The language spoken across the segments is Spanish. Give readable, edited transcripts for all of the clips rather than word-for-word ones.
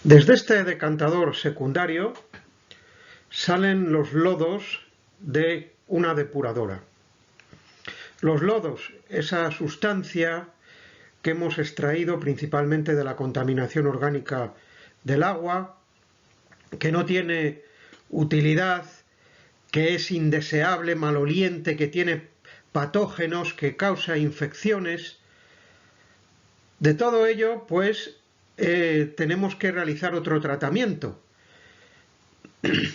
Desde este decantador secundario salen los lodos de una depuradora. Los lodos, esa sustancia que hemos extraído principalmente de la contaminación orgánica del agua, que no tiene utilidad, que es indeseable, maloliente, que tiene patógenos, que causa infecciones. De todo ello, pues, tenemos que realizar otro tratamiento.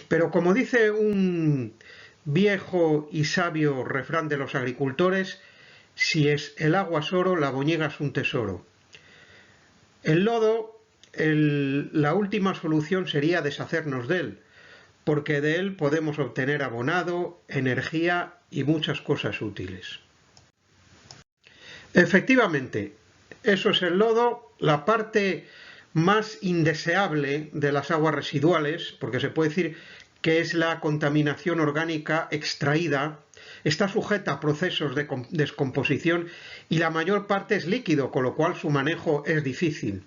Pero como dice un viejo y sabio refrán de los agricultores, si es el agua es oro, la boñiga es un tesoro. El lodo, la última solución sería deshacernos de él, porque de él podemos obtener abonado, energía y muchas cosas útiles. Efectivamente, eso es el lodo, la parte más indeseable de las aguas residuales, porque se puede decir que es la contaminación orgánica extraída, está sujeta a procesos de descomposición y la mayor parte es líquido, con lo cual su manejo es difícil.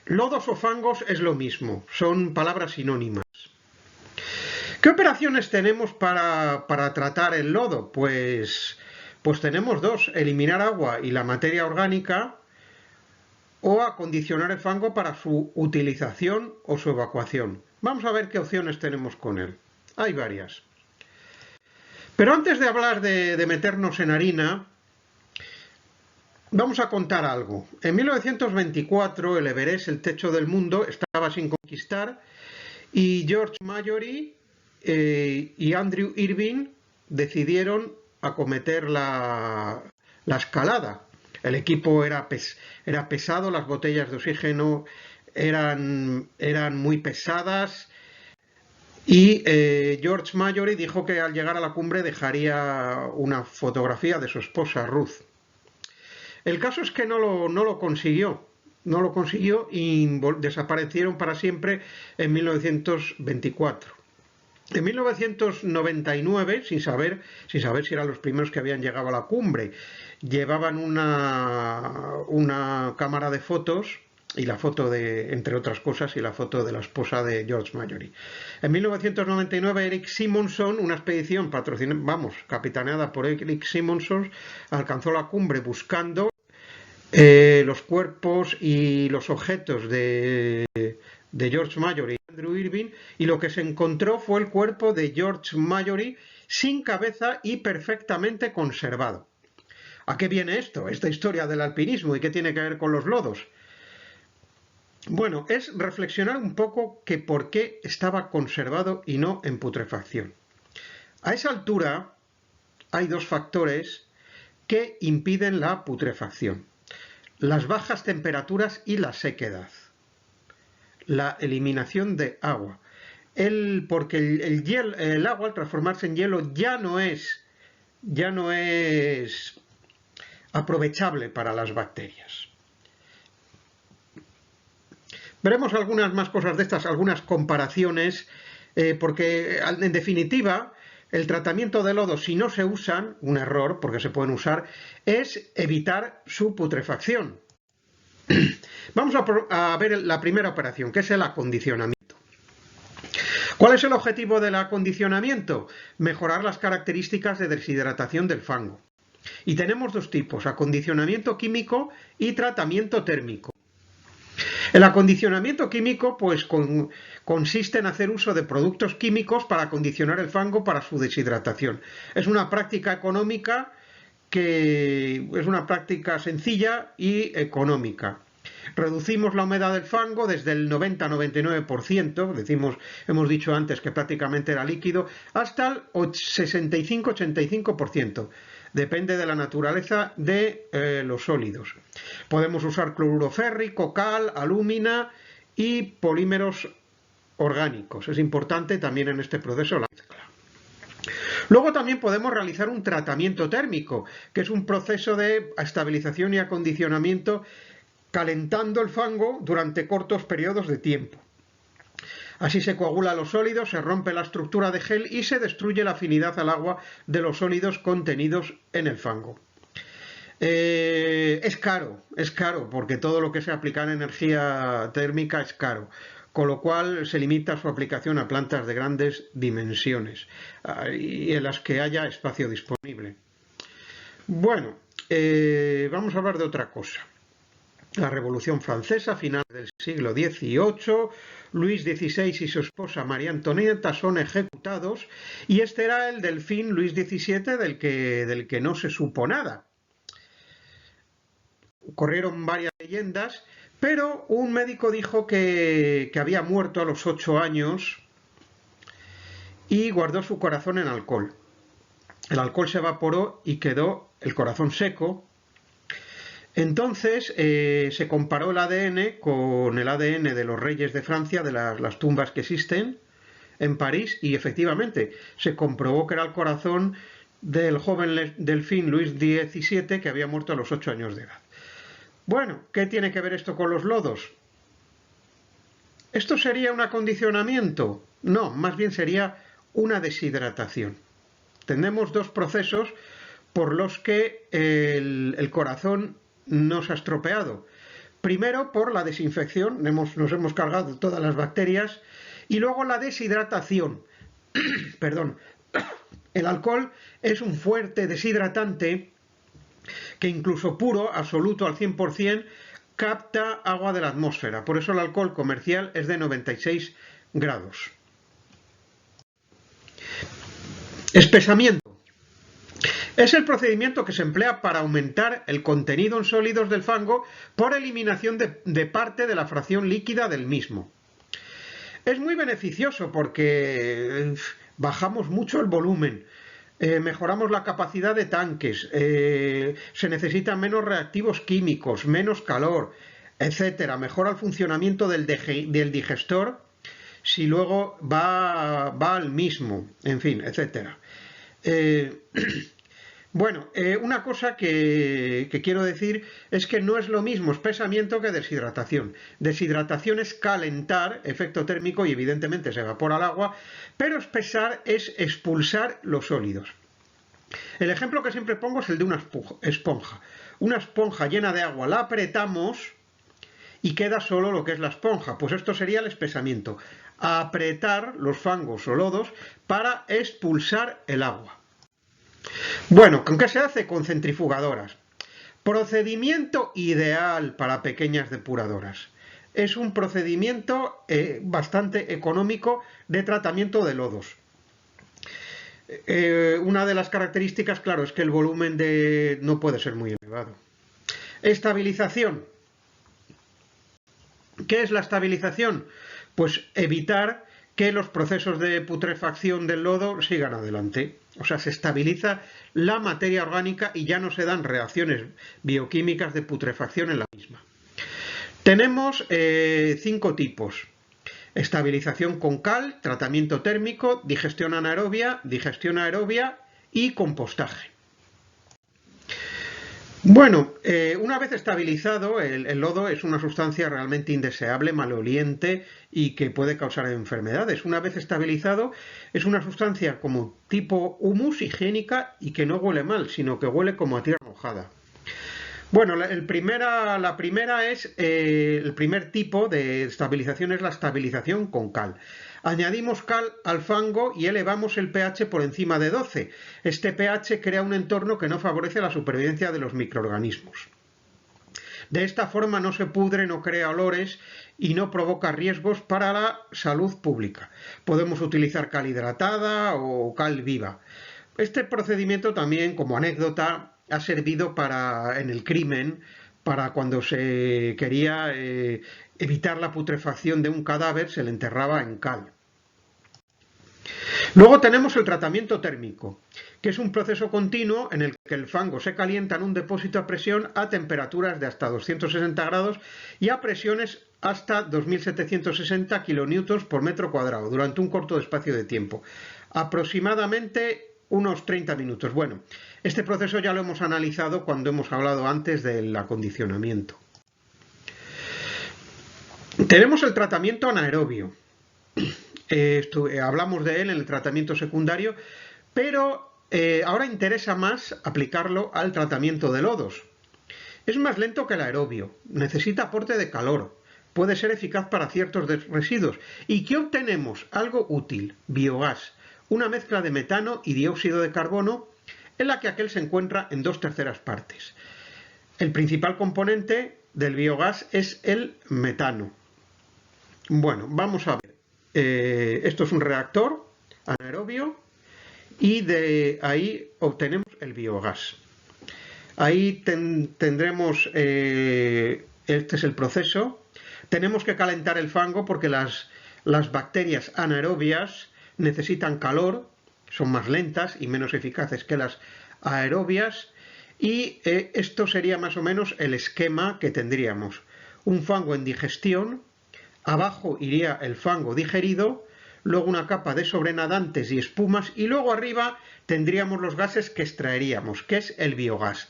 Lodos o fangos es lo mismo, son palabras sinónimas. ¿Qué operaciones tenemos para tratar el lodo? Pues tenemos dos: eliminar agua y la materia orgánica, o acondicionar el fango para su utilización o su evacuación. Vamos a ver qué opciones tenemos con él. Hay varias. Pero antes de hablar de meternos en harina, vamos a contar algo. En 1924 el Everest, el techo del mundo, estaba sin conquistar y George Mallory y Andrew Irving decidieron acometer la escalada. El equipo era pesado, las botellas de oxígeno eran muy pesadas y George Mallory dijo que al llegar a la cumbre dejaría una fotografía de su esposa Ruth. El caso es que no lo consiguió. No lo consiguió y desaparecieron para siempre en 1924. En 1999, sin saber si eran los primeros que habían llegado a la cumbre, llevaban una cámara de fotos y la foto de, entre otras cosas, y la foto de la esposa de George Mallory. En 1999 Eric Simonson, una expedición capitaneada por Eric Simonson, alcanzó la cumbre buscando los cuerpos y los objetos de George Mallory y Andrew Irving, y lo que se encontró fue el cuerpo de George Mallory sin cabeza y perfectamente conservado. ¿A qué viene esto? Esta historia del alpinismo, ¿y qué tiene que ver con los lodos? Bueno, es reflexionar un poco que por qué estaba conservado y no en putrefacción. A esa altura hay dos factores que impiden la putrefacción: las bajas temperaturas y la sequedad. La eliminación de agua. Porque el agua, al transformarse en hielo, ya no es aprovechable para las bacterias. Veremos algunas más cosas de estas, algunas comparaciones, porque en definitiva el tratamiento de lodo, si no se usan, un error, porque se pueden usar, es evitar su putrefacción. Vamos a ver la primera operación, que es el acondicionamiento. ¿Cuál es el objetivo del acondicionamiento? Mejorar las características de deshidratación del fango. Y tenemos dos tipos: acondicionamiento químico y tratamiento térmico. El acondicionamiento químico pues consiste en hacer uso de productos químicos para acondicionar el fango para su deshidratación. Es una práctica económica es una práctica sencilla y económica. Reducimos la humedad del fango desde el 90-99%, hemos dicho antes que prácticamente era líquido, hasta el 65-85%. Depende de la naturaleza de los sólidos. Podemos usar cloruro férrico, cal, alúmina y polímeros orgánicos. Es importante también en este proceso la mezcla. Luego también podemos realizar un tratamiento térmico, que es un proceso de estabilización y acondicionamiento calentando el fango durante cortos periodos de tiempo. Así se coagulan los sólidos, se rompe la estructura de gel y se destruye la afinidad al agua de los sólidos contenidos en el fango. Es caro, porque todo lo que se aplica en energía térmica es caro, con lo cual se limita su aplicación a plantas de grandes dimensiones y en las que haya espacio disponible. Bueno, vamos a hablar de otra cosa. La Revolución Francesa, finales del siglo XVIII, Luis XVI y su esposa María Antonieta son ejecutados, y este era el delfín Luis XVII del que no se supo nada. Corrieron varias leyendas, pero un médico dijo que había muerto a los 8 años y guardó su corazón en alcohol. El alcohol se evaporó y quedó el corazón seco. Entonces se comparó el ADN con el ADN de los reyes de Francia, de las tumbas que existen en París, y efectivamente se comprobó que era el corazón del joven delfín Luis XVII, que había muerto a los 8 años de edad. Bueno, ¿qué tiene que ver esto con los lodos? ¿Esto sería un acondicionamiento? No, más bien sería una deshidratación. Tenemos dos procesos por los que el corazón no se ha estropeado. Primero, por la desinfección, nos hemos cargado todas las bacterias, y luego la deshidratación. Perdón. El alcohol es un fuerte deshidratante que incluso puro, absoluto al 100%, capta agua de la atmósfera. Por eso el alcohol comercial es de 96 grados. Espesamiento. Es el procedimiento que se emplea para aumentar el contenido en sólidos del fango por eliminación de parte de la fracción líquida del mismo. Es muy beneficioso porque bajamos mucho el volumen, mejoramos la capacidad de tanques, se necesitan menos reactivos químicos, menos calor, etcétera. Mejora el funcionamiento del digestor si luego va al mismo, en fin, etcétera. Bueno, una cosa que quiero decir es que no es lo mismo espesamiento que deshidratación. Deshidratación es calentar, efecto térmico, y evidentemente se evapora el agua, pero espesar es expulsar los sólidos. El ejemplo que siempre pongo es el de una esponja. Una esponja llena de agua la apretamos y queda solo lo que es la esponja. Pues esto sería el espesamiento. Apretar los fangos o lodos para expulsar el agua. Bueno, ¿con qué se hace? Con centrifugadoras. Procedimiento ideal para pequeñas depuradoras. Es un procedimiento bastante económico de tratamiento de lodos. Una de las características, claro, es que el volumen no puede ser muy elevado. Estabilización. ¿Qué es la estabilización? Pues evitar que los procesos de putrefacción del lodo sigan adelante. O sea, se estabiliza la materia orgánica y ya no se dan reacciones bioquímicas de putrefacción en la misma. Tenemos 5 tipos. Estabilización con cal, tratamiento térmico, digestión anaerobia y compostaje. Bueno, una vez estabilizado, el lodo es una sustancia realmente indeseable, maloliente y que puede causar enfermedades. Una vez estabilizado, es una sustancia como tipo humus, higiénica, y que no huele mal, sino que huele como a tierra mojada. Bueno, el primer tipo de estabilización es la estabilización con cal. Añadimos cal al fango y elevamos el pH por encima de 12. Este pH crea un entorno que no favorece la supervivencia de los microorganismos. De esta forma no se pudre, no crea olores y no provoca riesgos para la salud pública. Podemos utilizar cal hidratada o cal viva. Este procedimiento también, como anécdota, ha servido en el crimen, para cuando se quería evitar la putrefacción de un cadáver, se le enterraba en cal. Luego tenemos el tratamiento térmico, que es un proceso continuo en el que el fango se calienta en un depósito a presión a temperaturas de hasta 260 grados y a presiones hasta 2760 kilonewtons por metro cuadrado durante un corto espacio de tiempo, aproximadamente unos 30 minutos. Bueno, este proceso ya lo hemos analizado cuando hemos hablado antes del acondicionamiento. Tenemos el tratamiento anaerobio. Hablamos de él en el tratamiento secundario, pero ahora interesa más aplicarlo al tratamiento de lodos. Es más lento que el aerobio, necesita aporte de calor, puede ser eficaz para ciertos residuos. ¿Y qué obtenemos? Algo útil, biogás, una mezcla de metano y dióxido de carbono en la que aquel se encuentra en 2/3 partes. El principal componente del biogás es el metano. Bueno, vamos a ver. Esto es un reactor anaerobio y de ahí obtenemos el biogás. Ahí tendremos, este es el proceso. Tenemos que calentar el fango porque las bacterias anaerobias necesitan calor, son más lentas y menos eficaces que las aerobias, y esto sería más o menos el esquema que tendríamos. Un fango en digestión, abajo iría el fango digerido, luego una capa de sobrenadantes y espumas, y luego arriba tendríamos los gases que extraeríamos, que es el biogás,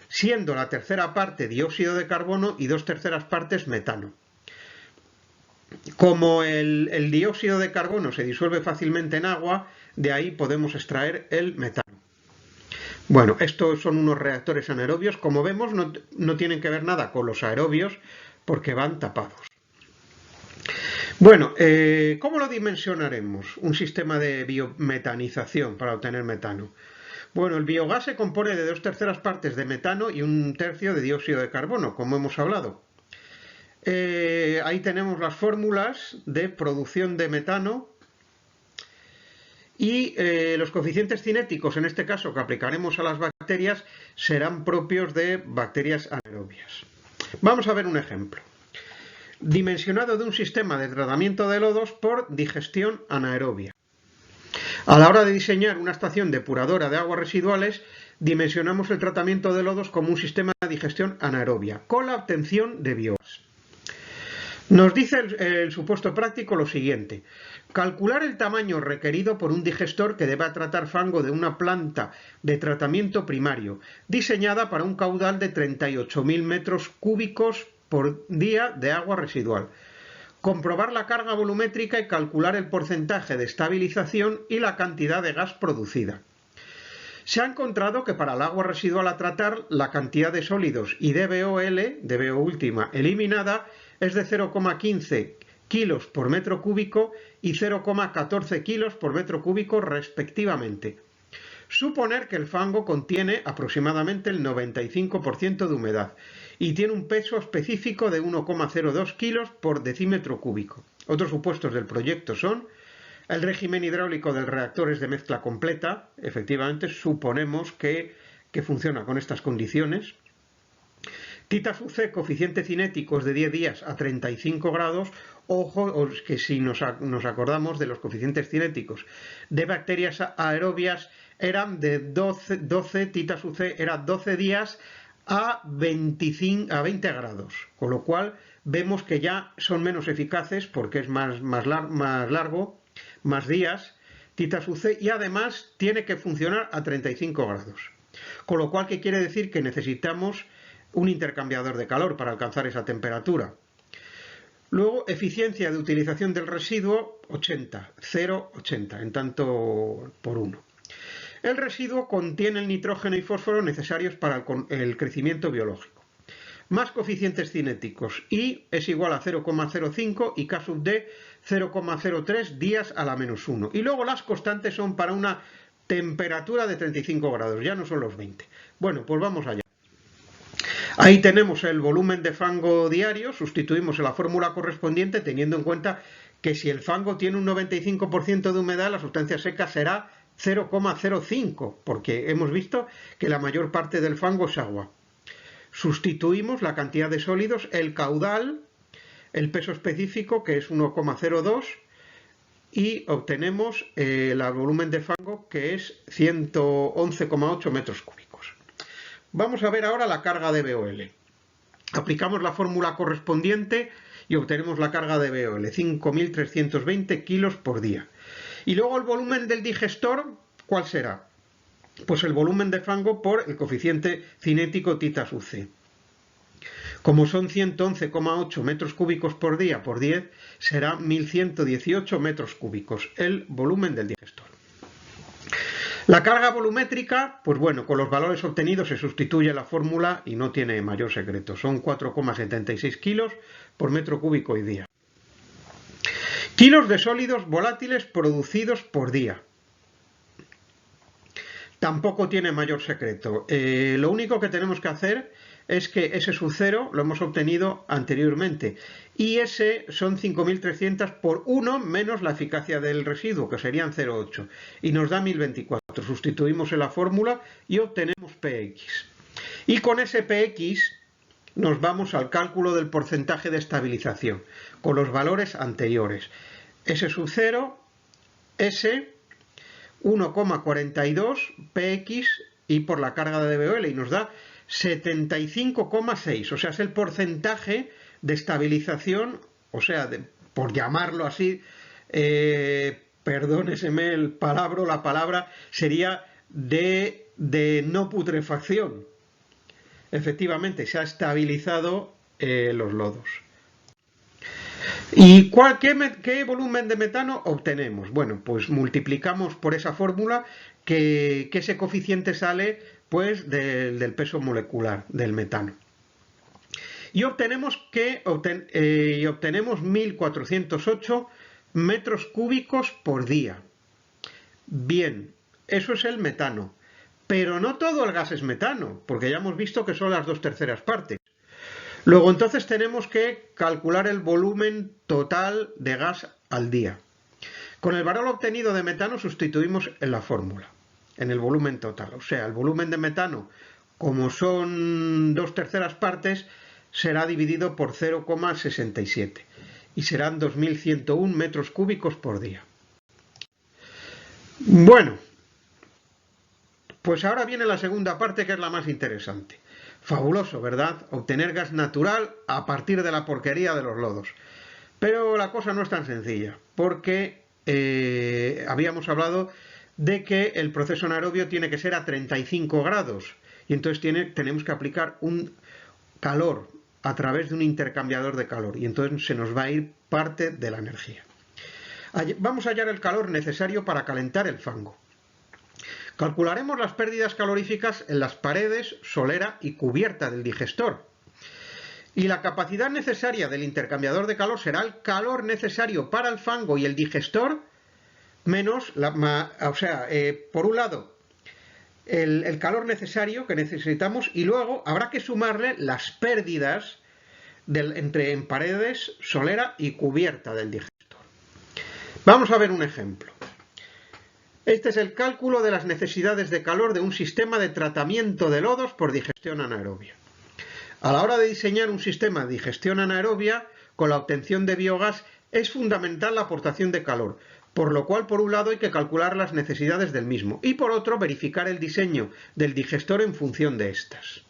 siendo la tercera parte dióxido de carbono y 2/3 partes metano. Como el dióxido de carbono se disuelve fácilmente en agua, de ahí podemos extraer el metano. Bueno, estos son unos reactores anaerobios. Como vemos, no tienen que ver nada con los aerobios porque van tapados. Bueno, ¿cómo lo dimensionaremos? Un sistema de biometanización para obtener metano. Bueno, el biogás se compone de 2/3 partes de metano y 1/3 de dióxido de carbono, como hemos hablado. Ahí tenemos las fórmulas de producción de metano y los coeficientes cinéticos, en este caso que aplicaremos a las bacterias, serán propios de bacterias anaerobias. Vamos a ver un ejemplo. Dimensionado de un sistema de tratamiento de lodos por digestión anaerobia. A la hora de diseñar una estación depuradora de aguas residuales, dimensionamos el tratamiento de lodos como un sistema de digestión anaerobia, con la obtención de biogás. Nos dice el supuesto práctico lo siguiente: calcular el tamaño requerido por un digestor que deba tratar fango de una planta de tratamiento primario, diseñada para un caudal de 38.000 metros cúbicos por día de agua residual. Comprobar la carga volumétrica y calcular el porcentaje de estabilización y la cantidad de gas producida. Se ha encontrado que para el agua residual a tratar, la cantidad de sólidos y DBO última eliminada, es de 0,15 kilos por metro cúbico y 0,14 kilos por metro cúbico respectivamente. Suponer que el fango contiene aproximadamente el 95% de humedad y tiene un peso específico de 1,02 kilos por decímetro cúbico. Otros supuestos del proyecto son: el régimen hidráulico del reactor es de mezcla completa, efectivamente suponemos que funciona con estas condiciones. Titas UC, coeficiente cinético es de 10 días a 35 grados. Ojo, que si nos acordamos de los coeficientes cinéticos de bacterias aerobias, eran de 12 titas UC era 12 días a 20 grados, con lo cual vemos que ya son menos eficaces porque es más largo, más días, titas UC, y además tiene que funcionar a 35 grados. Con lo cual, ¿qué quiere decir? Que necesitamos un intercambiador de calor para alcanzar esa temperatura. Luego, eficiencia de utilización del residuo 80, 0,80 en tanto por 1. El residuo contiene el nitrógeno y fósforo necesarios para el crecimiento biológico. Más coeficientes cinéticos, I es igual a 0,05 y K sub D 0,03 días a la menos 1. Y luego las constantes son para una temperatura de 35 grados, ya no son los 20. Bueno, pues vamos allá. Ahí tenemos el volumen de fango diario, sustituimos en la fórmula correspondiente teniendo en cuenta que si el fango tiene un 95% de humedad, la sustancia seca será 0,05, porque hemos visto que la mayor parte del fango es agua. Sustituimos la cantidad de sólidos, el caudal, el peso específico, que es 1,02, y obtenemos el volumen de fango, que es 111,8 metros cúbicos. Vamos a ver ahora la carga de BOL. Aplicamos la fórmula correspondiente y obtenemos la carga de BOL, 5.320 kilos por día. Y luego el volumen del digestor, ¿cuál será? Pues el volumen de fango por el coeficiente cinético titas UC. Como son 111,8 metros cúbicos por día por 10, será 1.118 metros cúbicos el volumen del digestor. La carga volumétrica, pues bueno, con los valores obtenidos se sustituye la fórmula y no tiene mayor secreto. Son 4,76 kilos por metro cúbico y día. Kilos de sólidos volátiles producidos por día. Tampoco tiene mayor secreto. Lo único que tenemos que hacer es que ese sub 0 lo hemos obtenido anteriormente. Y ese son 5.300 por 1 menos la eficacia del residuo, que serían 0,8. Y nos da 1.024. Sustituimos en la fórmula y obtenemos Px. Y con ese Px nos vamos al cálculo del porcentaje de estabilización, con los valores anteriores. S sub 0, S, 1,42 Px y por la carga de DBOL y nos da 75,6, o sea, es el porcentaje de estabilización, o sea, por llamarlo así, perdóneseme la palabra sería de no putrefacción. Efectivamente, se ha estabilizado los lodos. ¿Y qué volumen de metano obtenemos? Bueno, pues multiplicamos por esa fórmula que ese coeficiente sale pues del peso molecular del metano. Y obtenemos 1.408 metros cúbicos por día. Bien, eso es el metano. Pero no todo el gas es metano, porque ya hemos visto que son las 2/3 partes. Luego entonces tenemos que calcular el volumen total de gas al día. Con el valor obtenido de metano sustituimos en la fórmula, en el volumen total. O sea, el volumen de metano, como son 2/3 partes, será dividido por 0,67 y serán 2.101 metros cúbicos por día. Bueno, pues ahora viene la segunda parte, que es la más interesante. Fabuloso, ¿verdad? Obtener gas natural a partir de la porquería de los lodos. Pero la cosa no es tan sencilla, porque habíamos hablado de que el proceso anaerobio tiene que ser a 35 grados y entonces tenemos que aplicar un calor a través de un intercambiador de calor y entonces se nos va a ir parte de la energía. Vamos a hallar el calor necesario para calentar el fango. Calcularemos las pérdidas caloríficas en las paredes, solera y cubierta del digestor. Y la capacidad necesaria del intercambiador de calor será el calor necesario para el fango y el digestor, menos, por un lado, el calor necesario que necesitamos y luego habrá que sumarle las pérdidas en paredes, solera y cubierta del digestor. Vamos a ver un ejemplo. Este es el cálculo de las necesidades de calor de un sistema de tratamiento de lodos por digestión anaerobia. A la hora de diseñar un sistema de digestión anaerobia, con la obtención de biogás, es fundamental la aportación de calor, por lo cual por un lado hay que calcular las necesidades del mismo y por otro verificar el diseño del digestor en función de estas.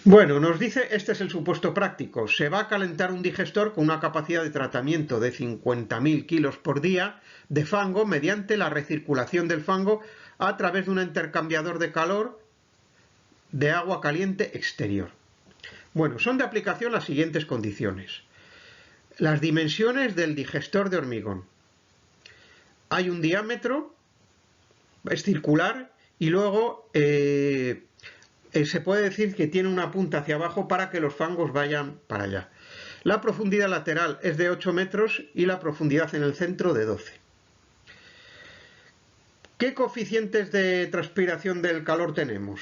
Bueno, nos dice, este es el supuesto práctico, se va a calentar un digestor con una capacidad de tratamiento de 50.000 kilos por día de fango mediante la recirculación del fango a través de un intercambiador de calor de agua caliente exterior. Bueno, son de aplicación las siguientes condiciones. Las dimensiones del digestor de hormigón. Hay un diámetro, es circular y luego se puede decir que tiene una punta hacia abajo para que los fangos vayan para allá. La profundidad lateral es de 8 metros y la profundidad en el centro de 12. ¿Qué coeficientes de transpiración del calor tenemos?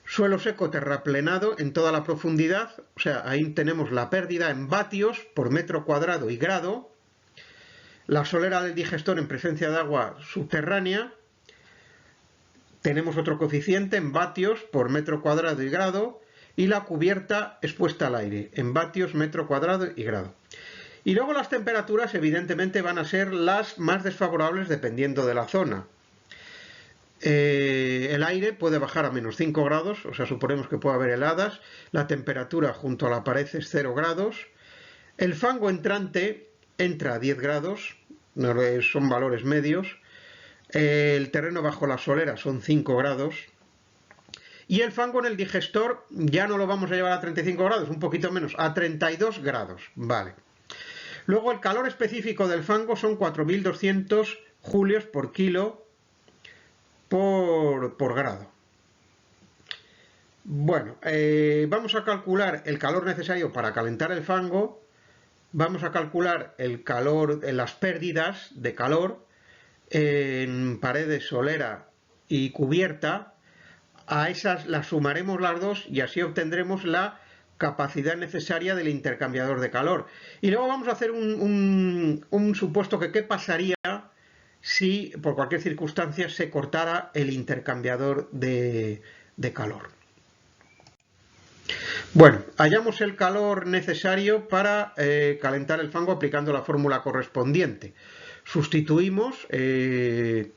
Suelo seco terraplenado en toda la profundidad, o sea, ahí tenemos la pérdida en vatios por metro cuadrado y grado, la solera del digestor en presencia de agua subterránea, tenemos otro coeficiente en vatios por metro cuadrado y grado, y la cubierta expuesta al aire, en vatios, metro cuadrado y grado. Y luego las temperaturas evidentemente van a ser las más desfavorables dependiendo de la zona. El aire puede bajar a menos 5 grados, o sea, suponemos que puede haber heladas, la temperatura junto a la pared es 0 grados, el fango entrante entra a 10 grados, son valores medios, el terreno bajo la solera son 5 grados, y el fango en el digestor ya no lo vamos a llevar a 35 grados, un poquito menos, a 32 grados, vale. Luego el calor específico del fango son 4.200 julios por kilo por grado. Bueno, vamos a calcular el calor necesario para calentar el fango. Vamos a calcular el calor, las pérdidas de calor en paredes, solera y cubierta. A esas las sumaremos las dos y así obtendremos la capacidad necesaria del intercambiador de calor. Y luego vamos a hacer un supuesto que qué pasaría si por cualquier circunstancia se cortara el intercambiador de calor. Bueno, hallamos el calor necesario para calentar el fango aplicando la fórmula correspondiente. Sustituimos el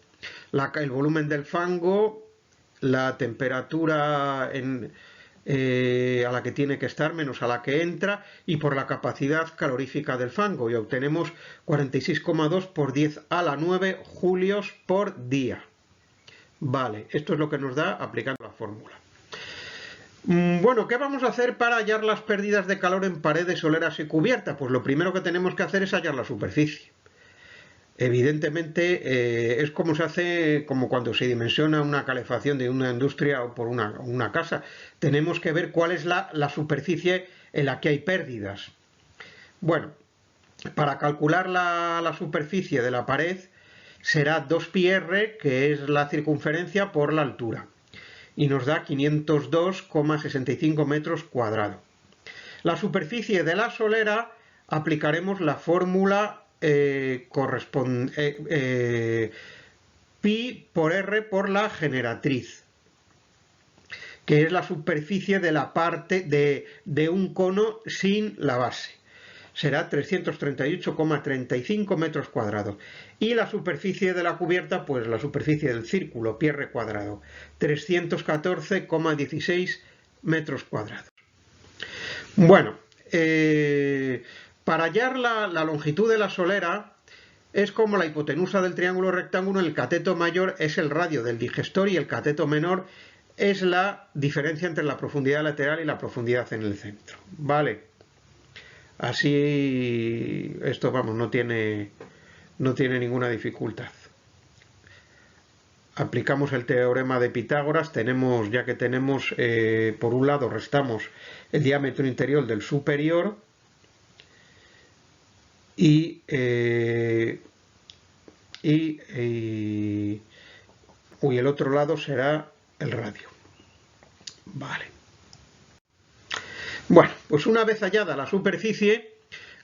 volumen del fango, la temperatura a la que tiene que estar menos a la que entra y por la capacidad calorífica del fango y obtenemos 46,2 por 10 a la 9 julios por día. Vale, esto es lo que nos da aplicando la fórmula. Bueno, ¿qué vamos a hacer para hallar las pérdidas de calor en paredes, soleras y cubiertas? Pues lo primero que tenemos que hacer es hallar la superficie. Evidentemente es como se hace, como cuando se dimensiona una calefacción de una industria o por una casa. Tenemos que ver cuál es la superficie en la que hay pérdidas. Bueno, para calcular la superficie de la pared será 2πr, que es la circunferencia por la altura, y nos da 502,65 metros cuadrados. La superficie de la solera aplicaremos la fórmula pi por r por la generatriz, que es la superficie de la parte de un cono sin la base. Será 338,35 metros cuadrados. Y la superficie de la cubierta, pues la superficie del círculo, pi r cuadrado, 314,16 metros cuadrados. Bueno, para hallar la longitud de la solera es como la hipotenusa del triángulo rectángulo. El cateto mayor es el radio del digestor y el cateto menor es la diferencia entre la profundidad lateral y la profundidad en el centro. Vale. Así, esto vamos, no tiene ninguna dificultad. Aplicamos el teorema de Pitágoras, ya que tenemos, por un lado restamos el diámetro interior del superior y el otro lado será el radio. Vale. Bueno, pues una vez hallada la superficie,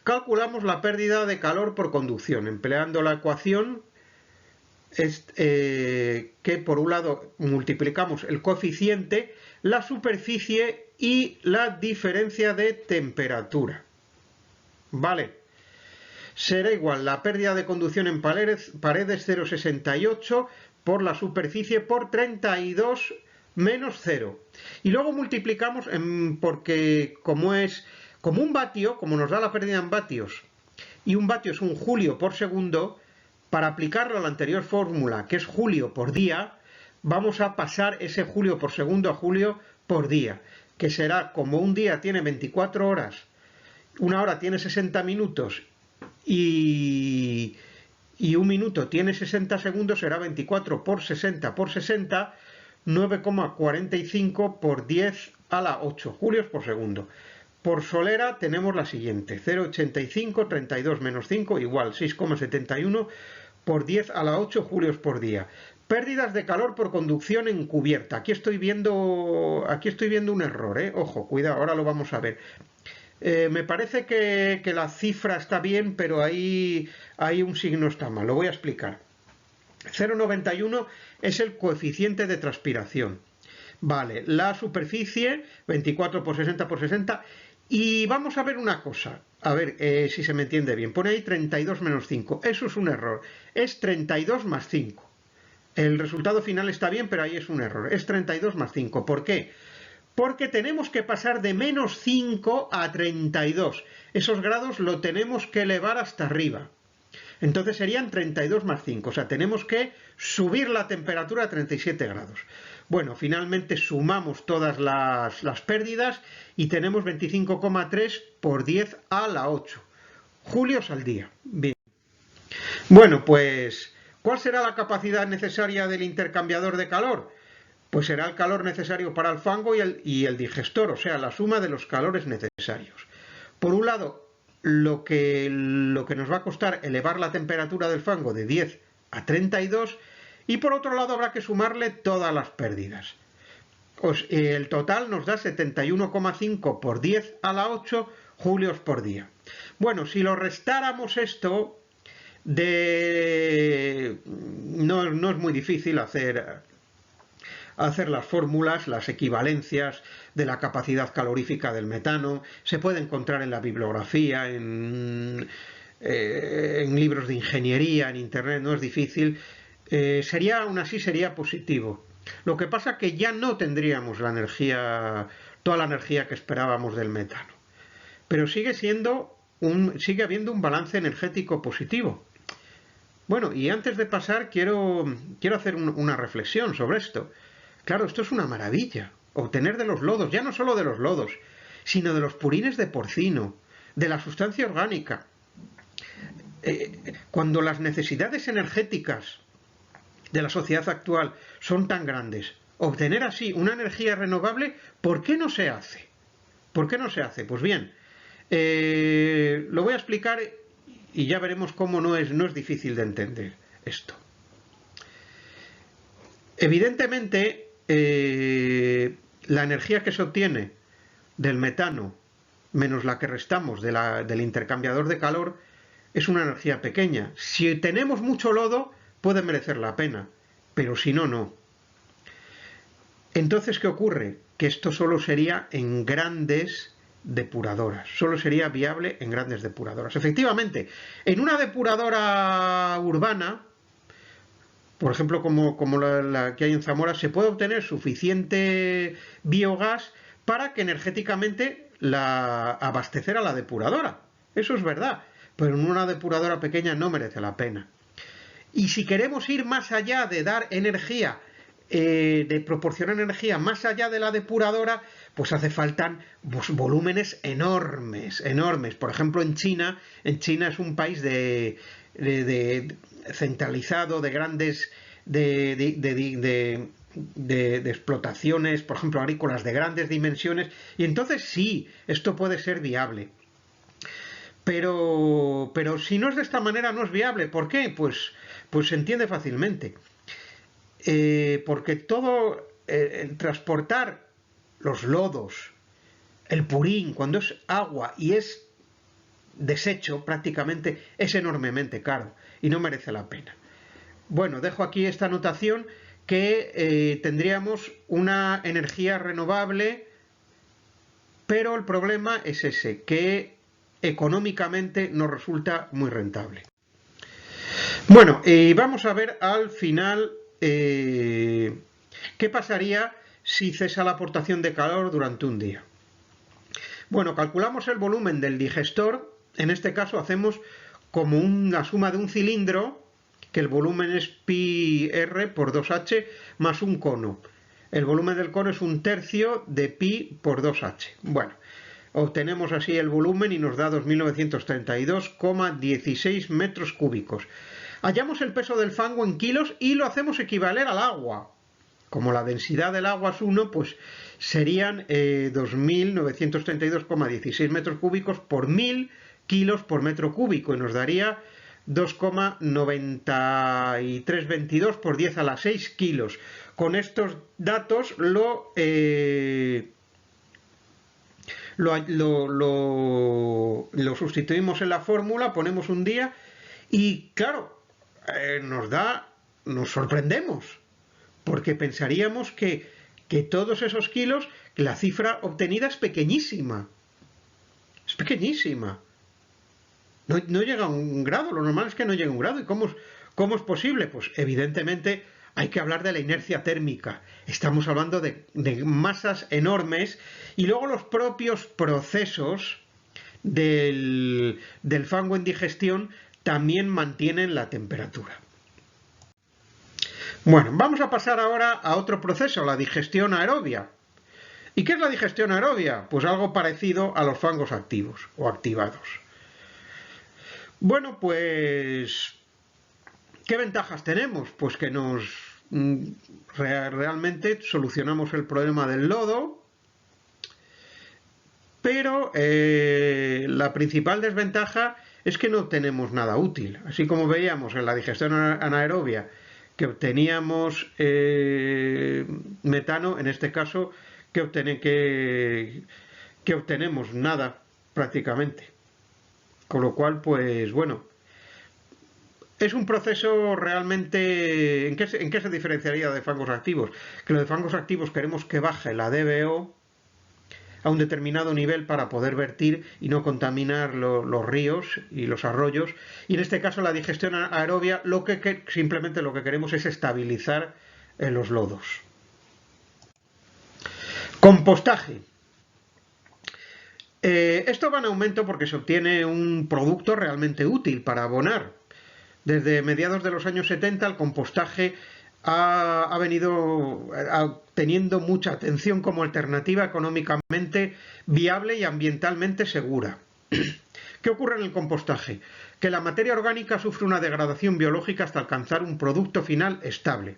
calculamos la pérdida de calor por conducción, empleando la ecuación que por un lado multiplicamos el coeficiente, la superficie y la diferencia de temperatura. Vale. Será igual la pérdida de conducción en paredes 0,68 por la superficie por 32 menos 0. Y luego multiplicamos porque como un vatio, como nos da la pérdida en vatios, y un vatio es un julio por segundo, para aplicarlo a la anterior fórmula, que es julio por día, vamos a pasar ese julio por segundo a julio por día, que será como un día tiene 24 horas, una hora tiene 60 minutos y un minuto tiene 60 segundos, será 24 por 60 por 60, 9,45 por 10 a la 8 julios por segundo. Por solera tenemos la siguiente, 0,85, 32 menos 5, igual 6,71 por 10 a la 8 julios por día. Pérdidas de calor por conducción en cubierta. Aquí estoy viendo un error, ojo, cuidado, ahora lo vamos a ver. Me parece que la cifra está bien, pero ahí un signo está mal, lo voy a explicar. 0,91 es el coeficiente de transpiración. Vale, la superficie 24 por 60 por 60. Y vamos a ver una cosa, a ver si se me entiende bien. Pone ahí 32 menos 5, eso es un error, es 32 más 5. El resultado final está bien, pero ahí es un error, es 32 más 5. ¿Por qué? Porque tenemos que pasar de menos 5 a 32. Esos grados lo tenemos que elevar hasta arriba. Entonces serían 32 más 5, o sea, tenemos que subir la temperatura a 37 grados. Bueno, finalmente sumamos todas las pérdidas y tenemos 25,3 por 10 a la 8. Julios al día. Bien. Bueno, pues ¿Cuál será la capacidad necesaria del intercambiador de calor? Pues será el calor necesario para el fango y el digestor, o sea, la suma de los calores necesarios. Por un lado, lo que nos va a costar elevar la temperatura del fango de 10 a 32 y por otro lado habrá que sumarle todas las pérdidas. El total nos da 71,5 por 10 a la 8 julios por día. Bueno, si lo restáramos esto, no es muy difícil hacer las fórmulas, las equivalencias de la capacidad calorífica del metano. Se puede encontrar en la bibliografía, en libros de ingeniería, en internet, no es difícil. Aún así sería positivo. Lo que pasa es que ya no tendríamos toda la energía que esperábamos del metano. Pero sigue habiendo un balance energético positivo. Bueno, y antes de pasar quiero hacer una reflexión sobre esto. Claro, esto es una maravilla. Obtener de los lodos, ya no solo de los lodos, sino de los purines de porcino, de la sustancia orgánica. Cuando las necesidades energéticas de la sociedad actual son tan grandes, obtener así una energía renovable, ¿por qué no se hace? ¿Por qué no se hace? Pues bien, lo voy a explicar y ya veremos cómo no es difícil de entender esto. Evidentemente, la energía que se obtiene del metano menos la que restamos del intercambiador de calor es una energía pequeña. Si tenemos mucho lodo, puede merecer la pena, pero si no, no. Entonces, ¿qué ocurre? Que esto solo sería en grandes depuradoras, solo sería viable en grandes depuradoras. Efectivamente, en una depuradora urbana, por ejemplo, como la que hay en Zamora, se puede obtener suficiente biogás para que energéticamente abastecer a la depuradora. Eso es verdad, pero en una depuradora pequeña no merece la pena. Y si queremos ir más allá de dar energía, de proporcionar energía más allá de la depuradora, pues hace falta volúmenes enormes, enormes. Por ejemplo, en China es un país centralizado, de grandes de explotaciones, por ejemplo, agrícolas de grandes dimensiones, y entonces sí, esto puede ser viable. Pero si no es de esta manera, no es viable. ¿Por qué? Pues se entiende fácilmente. Porque todo el transportar los lodos, el purín, cuando es agua y es desecho prácticamente, es enormemente caro y no merece la pena. Bueno, dejo aquí esta anotación que tendríamos una energía renovable, pero el problema es ese, que económicamente nos resulta muy rentable. Bueno, vamos a ver al final qué pasaría si cesa la aportación de calor durante un día. Bueno, calculamos el volumen del digestor. En este caso hacemos como una suma de un cilindro, que el volumen es pi r por 2h más un cono. El volumen del cono es 1/3 de pi por 2h. Bueno, obtenemos así el volumen y nos da 2.932,16 metros cúbicos. Hallamos el peso del fango en kilos y lo hacemos equivaler al agua. Como la densidad del agua es 1, pues serían 2.932,16 metros cúbicos por 1.000 kilos por metro cúbico y nos daría 2,9322 por 10 a la 6 kilos. Con estos datos lo sustituimos en la fórmula, ponemos un día y claro, nos sorprendemos, porque pensaríamos que todos esos kilos, la cifra obtenida es pequeñísima. Es pequeñísima. No llega a un grado, lo normal es que no llegue a un grado. ¿Y cómo es posible? Pues evidentemente hay que hablar de la inercia térmica. Estamos hablando de masas enormes y luego los propios procesos del fango en digestión también mantienen la temperatura. Bueno, vamos a pasar ahora a otro proceso, la digestión aerobia. ¿Y qué es la digestión aerobia? Pues algo parecido a los fangos activos o activados. Bueno, pues ¿Qué ventajas tenemos? Pues que realmente solucionamos el problema del lodo, pero la principal desventaja es que no tenemos nada útil. Así como veíamos en la digestión anaerobia que obteníamos metano, en este caso que obtenemos nada prácticamente. Con lo cual, pues bueno, es un proceso realmente... ¿En qué se diferenciaría de fangos activos? Que los de fangos activos queremos que baje la DBO a un determinado nivel para poder vertir y no contaminar los ríos y los arroyos. Y en este caso la digestión aerobia simplemente lo que queremos es estabilizar los lodos. Compostaje. Esto va en aumento porque se obtiene un producto realmente útil para abonar. Desde mediados de los años 70 el compostaje ha venido teniendo mucha atención como alternativa económicamente viable y ambientalmente segura. ¿Qué ocurre en el compostaje? Que la materia orgánica sufre una degradación biológica hasta alcanzar un producto final estable.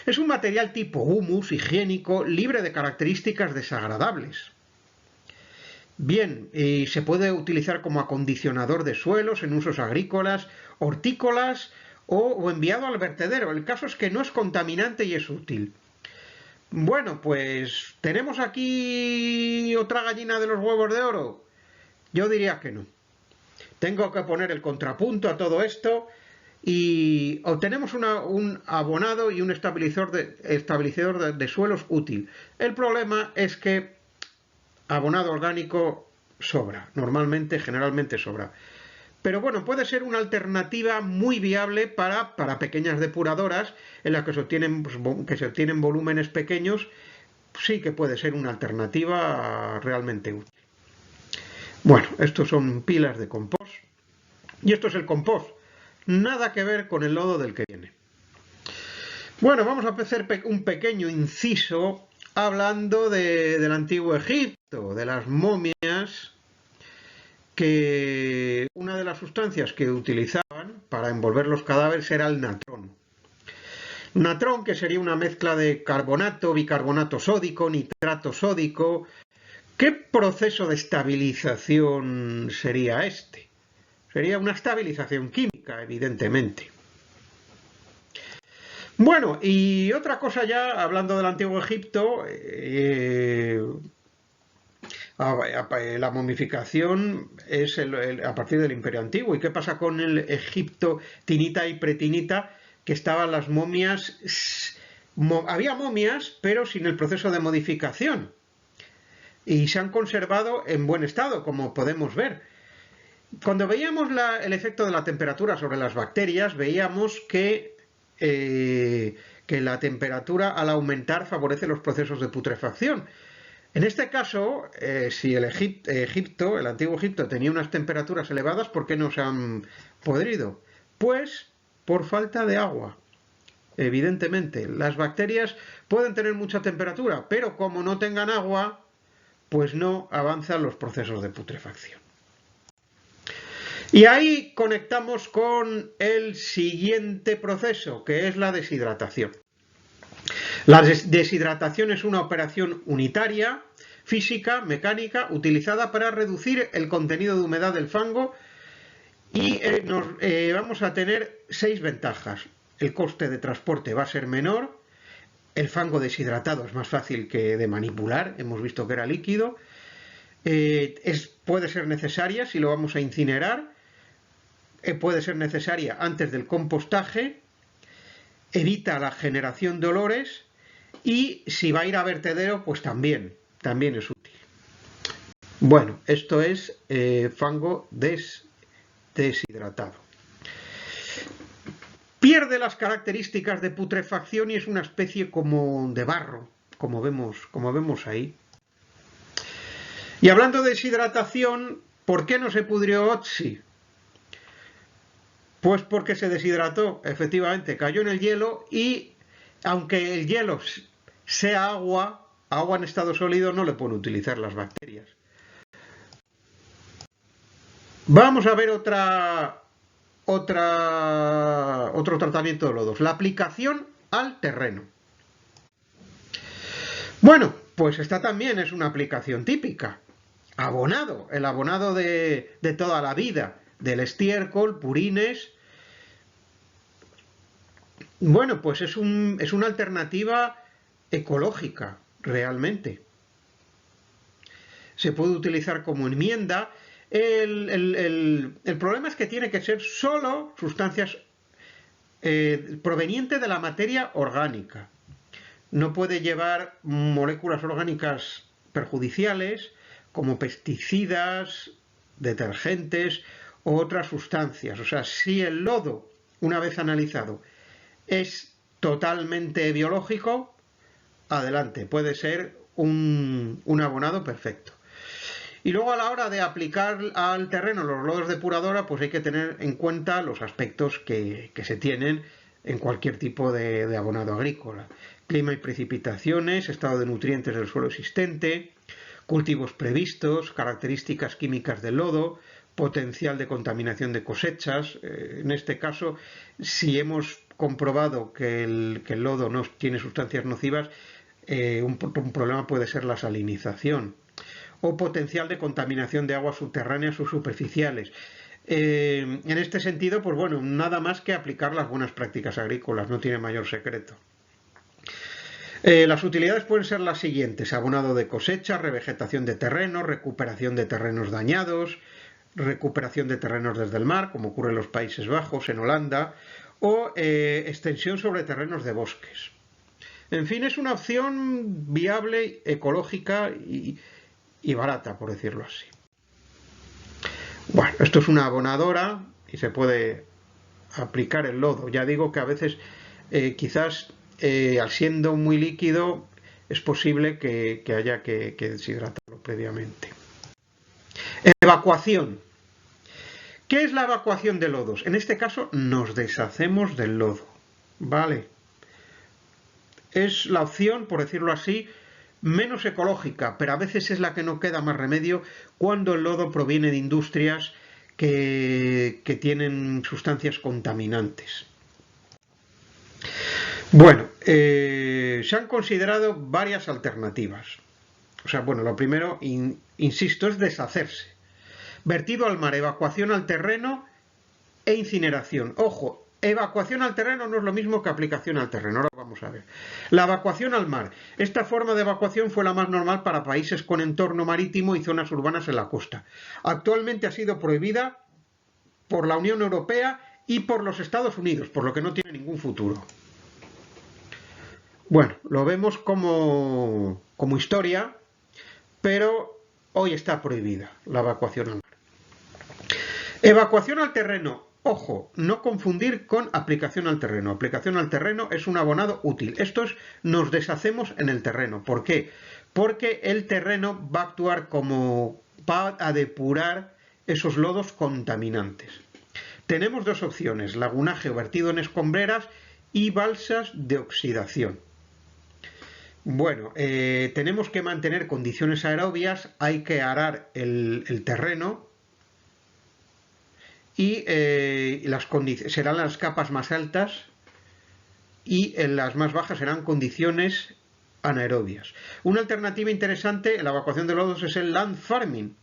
Es un material tipo humus, higiénico, libre de características desagradables. Bien, y se puede utilizar como acondicionador de suelos en usos agrícolas, hortícolas o enviado al vertedero. El caso es que no es contaminante y es útil. Bueno, pues ¿tenemos aquí otra gallina de los huevos de oro? Yo diría que no. Tengo que poner el contrapunto a todo esto y obtenemos un abonado y un establecedor de suelos útil. El problema es que abonado orgánico sobra, generalmente sobra. Pero bueno, puede ser una alternativa muy viable para pequeñas depuradoras en las que se obtienen volúmenes pequeños. Sí que puede ser una alternativa realmente útil. Bueno, estos son pilas de compost. Y esto es el compost. Nada que ver con el lodo del que viene. Bueno, vamos a hacer un pequeño inciso hablando del antiguo Egipto, de las momias, que una de las sustancias que utilizaban para envolver los cadáveres era el natrón. Natrón, que sería una mezcla de carbonato, bicarbonato sódico, nitrato sódico. ¿Qué proceso de estabilización sería este? Sería una estabilización química, evidentemente. Bueno, y otra cosa ya, hablando del antiguo Egipto, la momificación es a partir del Imperio Antiguo. ¿Y qué pasa con el Egipto tinita y pretinita? Que estaban las momias... había momias, pero sin el proceso de modificación. Y se han conservado en buen estado, como podemos ver. Cuando veíamos el efecto de la temperatura sobre las bacterias, veíamos que la temperatura al aumentar favorece los procesos de putrefacción. En este caso, si el antiguo Egipto tenía unas temperaturas elevadas, ¿por qué no se han podrido? Pues por falta de agua. Evidentemente, las bacterias pueden tener mucha temperatura, pero como no tengan agua, pues no avanzan los procesos de putrefacción. Y ahí conectamos con el siguiente proceso, que es la deshidratación. La deshidratación es una operación unitaria, física, mecánica, utilizada para reducir el contenido de humedad del fango y vamos a tener 6 ventajas. El coste de transporte va a ser menor, el fango deshidratado es más fácil que de manipular, hemos visto que era líquido, puede ser necesaria si lo vamos a incinerar, puede ser necesaria antes del compostaje, evita la generación de olores y si va a ir a vertedero, pues también es útil. Bueno, esto es fango deshidratado. Pierde las características de putrefacción y es una especie como de barro, como vemos ahí. Y hablando de deshidratación, ¿por qué no se pudrió Otzi? Pues porque se deshidrató, efectivamente, cayó en el hielo y aunque el hielo sea agua en estado sólido no le pueden utilizar las bacterias. Vamos a ver otra otro tratamiento de lodos, la aplicación al terreno. Bueno, pues esta también es una aplicación típica. Abonado, el abonado de toda la vida, del estiércol, purines. Bueno, pues es una alternativa ecológica, realmente. Se puede utilizar como enmienda. El problema es que tiene que ser solo sustancias provenientes de la materia orgánica. No puede llevar moléculas orgánicas perjudiciales como pesticidas, detergentes u otras sustancias. O sea, si el lodo, una vez analizado, es totalmente biológico, adelante, puede ser un abonado perfecto. Y luego a la hora de aplicar al terreno los lodos depuradora, pues hay que tener en cuenta los aspectos que se tienen en cualquier tipo de abonado agrícola. Clima y precipitaciones, estado de nutrientes del suelo existente, cultivos previstos, características químicas del lodo, potencial de contaminación de cosechas. En este caso, si hemos comprobado que el lodo no tiene sustancias nocivas, un problema puede ser la salinización. O potencial de contaminación de aguas subterráneas o superficiales. En este sentido, pues bueno, nada más que aplicar las buenas prácticas agrícolas, no tiene mayor secreto. Las utilidades pueden ser las siguientes: abonado de cosecha, revegetación de terrenos, recuperación de terrenos dañados, recuperación de terrenos desde el mar, como ocurre en los Países Bajos, en Holanda, o extensión sobre terrenos de bosques. En fin, es una opción viable, ecológica y barata, por decirlo así. Bueno, esto es una abonadora y se puede aplicar el lodo. Ya digo que a veces quizás al siendo muy líquido es posible que haya que deshidratarlo previamente. Evacuación. ¿Qué es la evacuación de lodos? En este caso nos deshacemos del lodo, ¿vale? Es la opción, por decirlo así, menos ecológica, pero a veces es la que no queda más remedio cuando el lodo proviene de industrias que tienen sustancias contaminantes. Bueno, se han considerado varias alternativas. O sea, bueno, lo primero, insisto, es deshacerse. Vertido al mar, evacuación al terreno e incineración. Ojo, evacuación al terreno no es lo mismo que aplicación al terreno. Ahora vamos a ver. La evacuación al mar. Esta forma de evacuación fue la más normal para países con entorno marítimo y zonas urbanas en la costa. Actualmente ha sido prohibida por la Unión Europea y por los Estados Unidos, por lo que no tiene ningún futuro. Bueno, lo vemos como historia, pero hoy está prohibida la evacuación al mar. Evacuación al terreno. Ojo, no confundir con aplicación al terreno. Aplicación al terreno es un abonado útil. Esto es, nos deshacemos en el terreno. ¿Por qué? Porque el terreno va a actuar va a depurar esos lodos contaminantes. Tenemos dos opciones: lagunaje o vertido en escombreras y balsas de oxidación. Bueno, tenemos que mantener condiciones aerobias, hay que arar el terreno y serán las capas más altas y en las más bajas serán condiciones anaerobias. Una alternativa interesante en la evacuación de lodos es el land farming.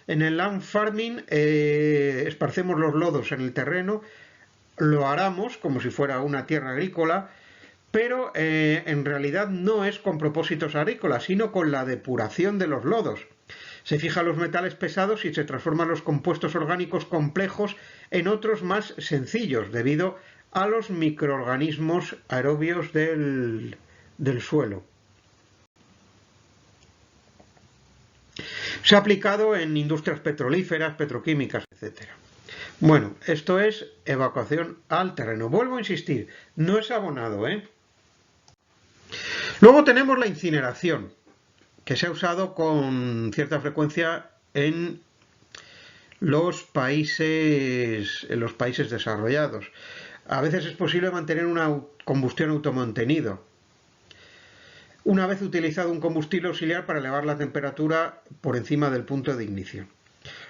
En el land farming esparcemos los lodos en el terreno, lo aramos como si fuera una tierra agrícola, pero en realidad no es con propósitos agrícolas, sino con la depuración de los lodos. Se fijan los metales pesados y se transforman los compuestos orgánicos complejos en otros más sencillos, debido a los microorganismos aerobios del suelo. Se ha aplicado en industrias petrolíferas, petroquímicas, etc. Bueno, esto es evacuación al terreno. Vuelvo a insistir, no es abonado, ¿eh? Luego tenemos la incineración, que se ha usado con cierta frecuencia en los países desarrollados. A veces es posible mantener una combustión automantenida. Una vez utilizado un combustible auxiliar para elevar la temperatura por encima del punto de ignición.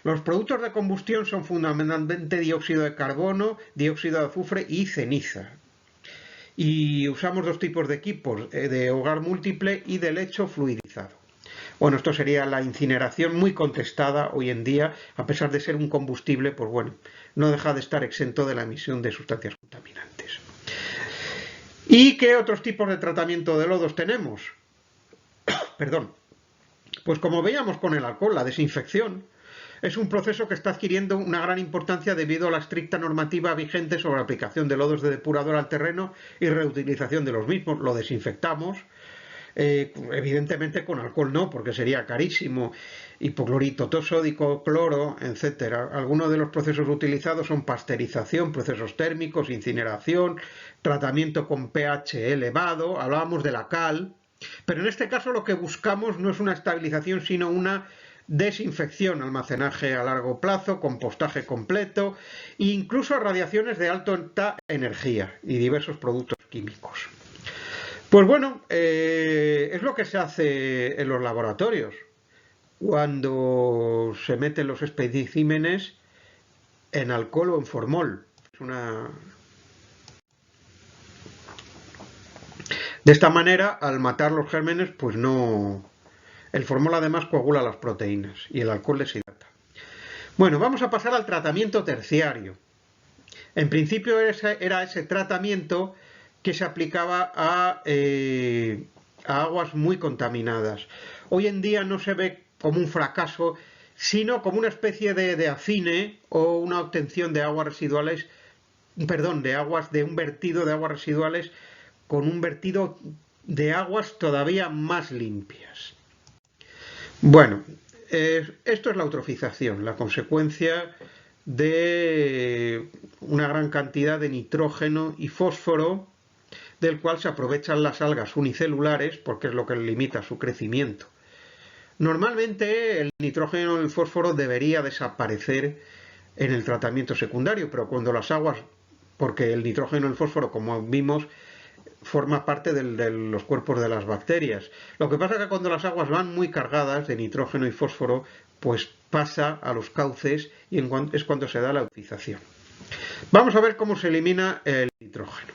Los productos de combustión son fundamentalmente dióxido de carbono, dióxido de azufre y ceniza. Y usamos dos tipos de equipos, de hogar múltiple y de lecho fluidizado. Bueno, esto sería la incineración, muy contestada hoy en día, a pesar de ser un combustible, pues bueno, no deja de estar exento de la emisión de sustancias contaminantes. ¿Y qué otros tipos de tratamiento de lodos tenemos? Perdón. Pues como veíamos con el alcohol, la desinfección es un proceso que está adquiriendo una gran importancia debido a la estricta normativa vigente sobre la aplicación de lodos de depurador al terreno y reutilización de los mismos. Lo desinfectamos, evidentemente con alcohol no, porque sería carísimo, hipoclorito sódico, cloro, etcétera. Algunos de los procesos utilizados son pasteurización, procesos térmicos, incineración, tratamiento con pH elevado, hablábamos de la cal, pero en este caso lo que buscamos no es una estabilización, sino una desinfección, almacenaje a largo plazo, compostaje completo e incluso radiaciones de alta energía y diversos productos químicos. Pues bueno, es lo que se hace en los laboratorios cuando se meten los especímenes en alcohol o en formol. De esta manera, al matar los gérmenes, pues no... El formol además coagula las proteínas y el alcohol deshidrata. Bueno, vamos a pasar al tratamiento terciario. En principio era ese tratamiento que se aplicaba a aguas muy contaminadas. Hoy en día no se ve como un fracaso, sino como una especie de afine o una obtención de aguas residuales, perdón, de un vertido de aguas residuales con un vertido de aguas todavía más limpias. Bueno, esto es la eutrofización, la consecuencia de una gran cantidad de nitrógeno y fósforo, del cual se aprovechan las algas unicelulares porque es lo que limita su crecimiento. Normalmente el nitrógeno y el fósforo debería desaparecer en el tratamiento secundario, pero cuando las aguas, porque el nitrógeno y el fósforo, como vimos, forma parte de los cuerpos de las bacterias. Lo que pasa es que cuando las aguas van muy cargadas de nitrógeno y fósforo, pues pasa a los cauces y es cuando se da la utilización. Vamos a ver cómo se elimina el nitrógeno.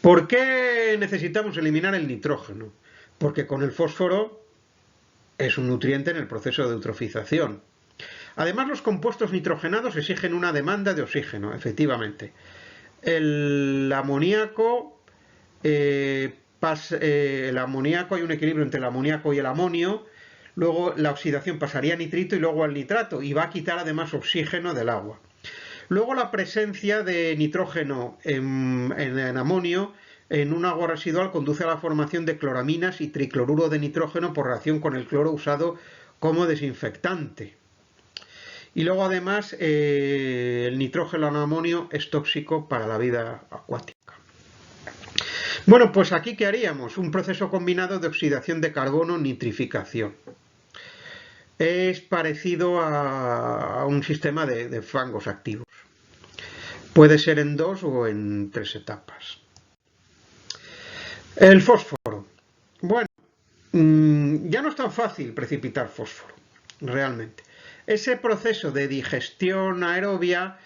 ¿Por qué necesitamos eliminar el nitrógeno? Porque con el fósforo es un nutriente en el proceso de eutrofización. Además, los compuestos nitrogenados exigen una demanda de oxígeno, efectivamente. El amoníaco, hay un equilibrio entre el amoníaco y el amonio, luego la oxidación pasaría a nitrito y luego al nitrato, y va a quitar además oxígeno del agua. Luego la presencia de nitrógeno en amonio en un agua residual conduce a la formación de cloraminas y tricloruro de nitrógeno por reacción con el cloro usado como desinfectante. Y luego además el nitrógeno en amonio es tóxico para la vida acuática. Bueno, pues aquí ¿qué haríamos? Un proceso combinado de oxidación de carbono, nitrificación. Es parecido a un sistema de fangos activos. Puede ser en 2 o en 3 etapas. El fósforo. Bueno, ya no es tan fácil precipitar fósforo, realmente. Ese proceso de digestión aerobia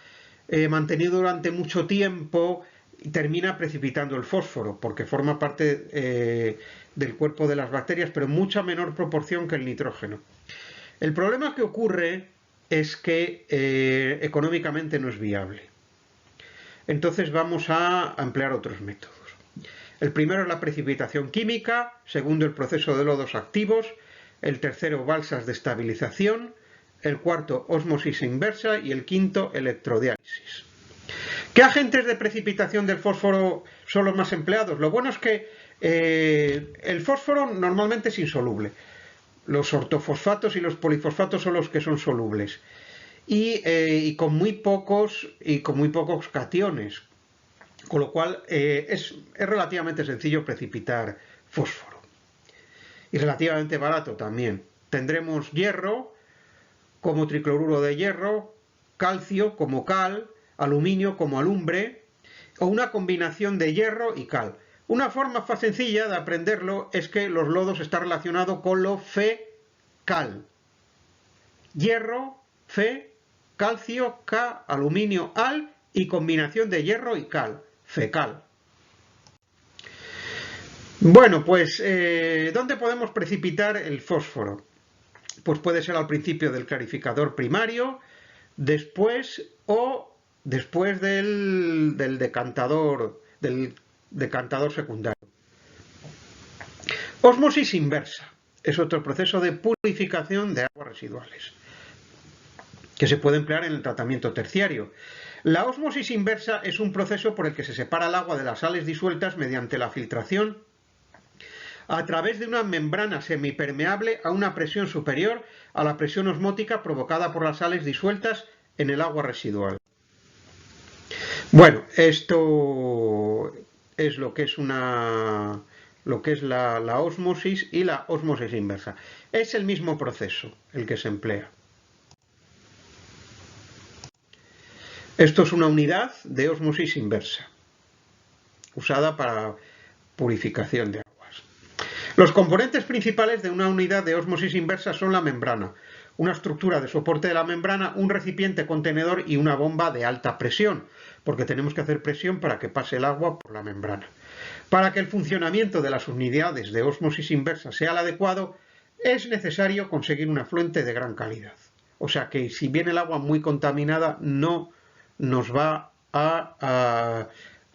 mantenido durante mucho tiempo termina precipitando el fósforo, porque forma parte del cuerpo de las bacterias, pero en mucha menor proporción que el nitrógeno. El problema que ocurre es que económicamente no es viable. Entonces vamos a emplear otros métodos. El primero es la precipitación química, segundo el proceso de lodos activos, el tercero balsas de estabilización, el cuarto ósmosis inversa y el quinto electrodiálisis. ¿Qué agentes de precipitación del fósforo son los más empleados? Lo bueno es que el fósforo normalmente es insoluble. Los ortofosfatos y los polifosfatos son los que son solubles. Y con muy pocos cationes. Con lo cual es relativamente sencillo precipitar fósforo. Y relativamente barato también. Tendremos hierro como tricloruro de hierro, calcio como cal, aluminio como alumbre o una combinación de hierro y cal. Una forma más sencilla de aprenderlo es que los lodos están relacionados con lo fecal. hierro, Fe, calcio, Ca, aluminio, Al y combinación de hierro y cal, fecal. Bueno, pues, ¿dónde podemos precipitar el fósforo? Pues puede ser al principio del clarificador primario, después del decantador secundario. Ósmosis inversa es otro proceso de purificación de aguas residuales que se puede emplear en el tratamiento terciario. La ósmosis inversa es un proceso por el que se separa el agua de las sales disueltas mediante la filtración a través de una membrana semipermeable a una presión superior a la presión osmótica provocada por las sales disueltas en el agua residual. Bueno, esto es lo que es la ósmosis y la ósmosis inversa. Es el mismo proceso el que se emplea. Esto es una unidad de ósmosis inversa, usada para purificación de aguas. Los componentes principales de una unidad de ósmosis inversa son la membrana, una estructura de soporte de la membrana, un recipiente contenedor y una bomba de alta presión, porque tenemos que hacer presión para que pase el agua por la membrana. Para que el funcionamiento de las unidades de ósmosis inversa sea el adecuado, es necesario conseguir un afluente de gran calidad. O sea que si viene el agua muy contaminada, no nos va a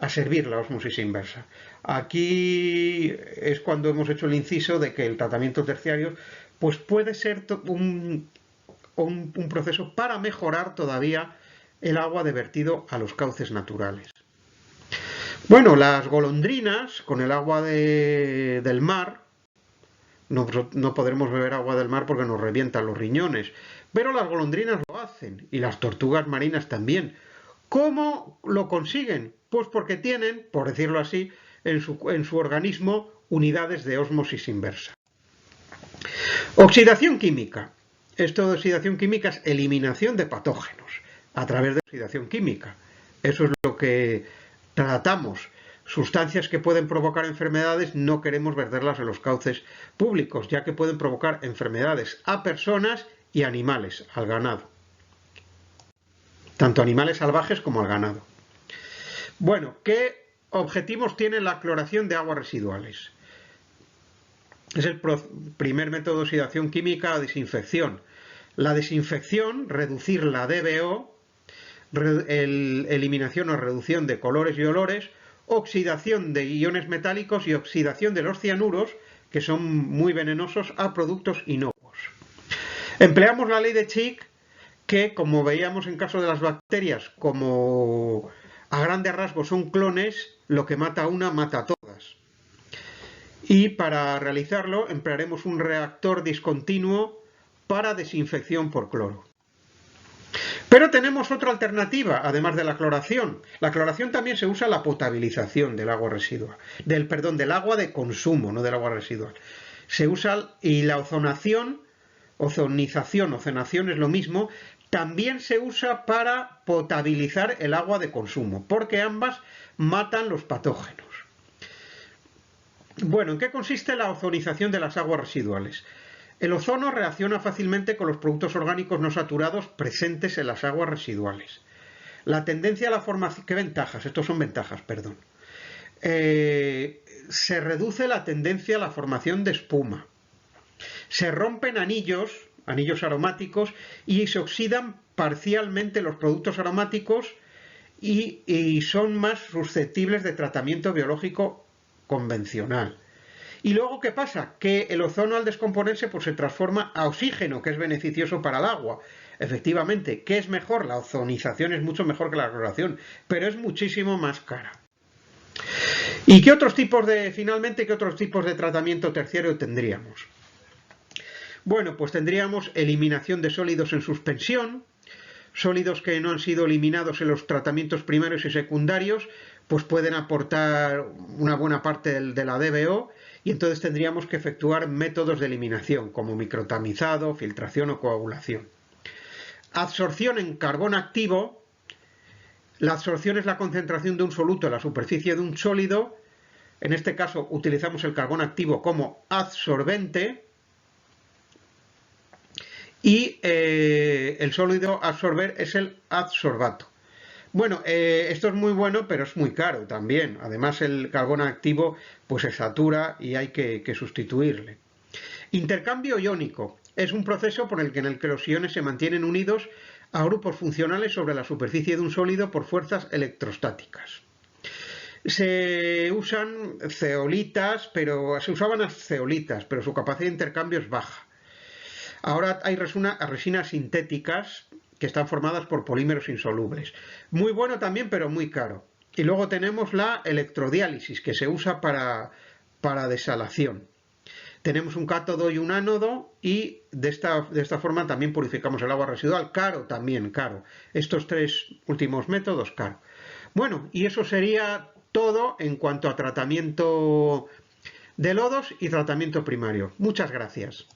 servir la ósmosis inversa. Aquí es cuando hemos hecho el inciso de que el tratamiento terciario pues puede ser un proceso para mejorar todavía el agua de vertido a los cauces naturales. Bueno, las golondrinas con el agua del mar, no podremos beber agua del mar porque nos revientan los riñones, pero las golondrinas lo hacen y las tortugas marinas también. ¿Cómo lo consiguen? Pues porque tienen, por decirlo así, en su organismo unidades de ósmosis inversa. Oxidación química. Esto de oxidación química es eliminación de patógenos a través de oxidación química. Eso es lo que tratamos. Sustancias que pueden provocar enfermedades no queremos verterlas en los cauces públicos, ya que pueden provocar enfermedades a personas y animales, al ganado. Tanto animales salvajes como al ganado. Bueno, ¿qué objetivos tiene la cloración de aguas residuales? Es el primer método de oxidación química o desinfección. La desinfección, reducir la DBO, eliminación o reducción de colores y olores, oxidación de iones metálicos y oxidación de los cianuros, que son muy venenosos, a productos inocuos. Empleamos la ley de Chick, que como veíamos en caso de las bacterias, como a grandes rasgos son clones, lo que mata a una mata a todas. Y para realizarlo emplearemos un reactor discontinuo para desinfección por cloro. Pero tenemos otra alternativa, además de la cloración. La cloración también se usa en la potabilización del agua residual, del agua de consumo, no del agua residual. Se usa, y la ozonización es lo mismo, también se usa para potabilizar el agua de consumo, porque ambas matan los patógenos. Bueno, ¿en qué consiste la ozonización de las aguas residuales? El ozono reacciona fácilmente con los productos orgánicos no saturados presentes en las aguas residuales. La tendencia a la formación... ¿Qué ventajas? Estos son ventajas, perdón. Se reduce la tendencia a la formación de espuma. Se rompen anillos aromáticos y se oxidan parcialmente los productos aromáticos y son más susceptibles de tratamiento biológico convencional. Y luego, ¿qué pasa? Que el ozono al descomponerse pues, se transforma a oxígeno, que es beneficioso para el agua. Efectivamente, ¿qué es mejor? La ozonización es mucho mejor que la cloración, pero es muchísimo más cara. ¿Y qué otros tipos de tratamiento terciario tendríamos? Bueno, pues tendríamos eliminación de sólidos en suspensión, sólidos que no han sido eliminados en los tratamientos primarios y secundarios, pues pueden aportar una buena parte de la DBO, y entonces tendríamos que efectuar métodos de eliminación, como microtamizado, filtración o coagulación. Absorción en carbón activo. La absorción es la concentración de un soluto en la superficie de un sólido. En este caso utilizamos el carbón activo como absorbente. y el sólido a absorber es el adsorbato. Bueno, esto es muy bueno, pero es muy caro también. Además, el carbono activo pues se satura y hay que sustituirle. Intercambio iónico es un proceso en el que los iones se mantienen unidos a grupos funcionales sobre la superficie de un sólido por fuerzas electrostáticas. Se usan zeolitas, pero se usaban las zeolitas, pero su capacidad de intercambio es baja. Ahora hay resinas sintéticas que están formadas por polímeros insolubles. Muy bueno también, pero muy caro. Y luego tenemos la electrodiálisis, que se usa para desalación. Tenemos un cátodo y un ánodo y de esta forma también purificamos el agua residual. Caro también, caro. Estos tres últimos métodos, caro. Bueno, y eso sería todo en cuanto a tratamiento de lodos y tratamiento primario. Muchas gracias.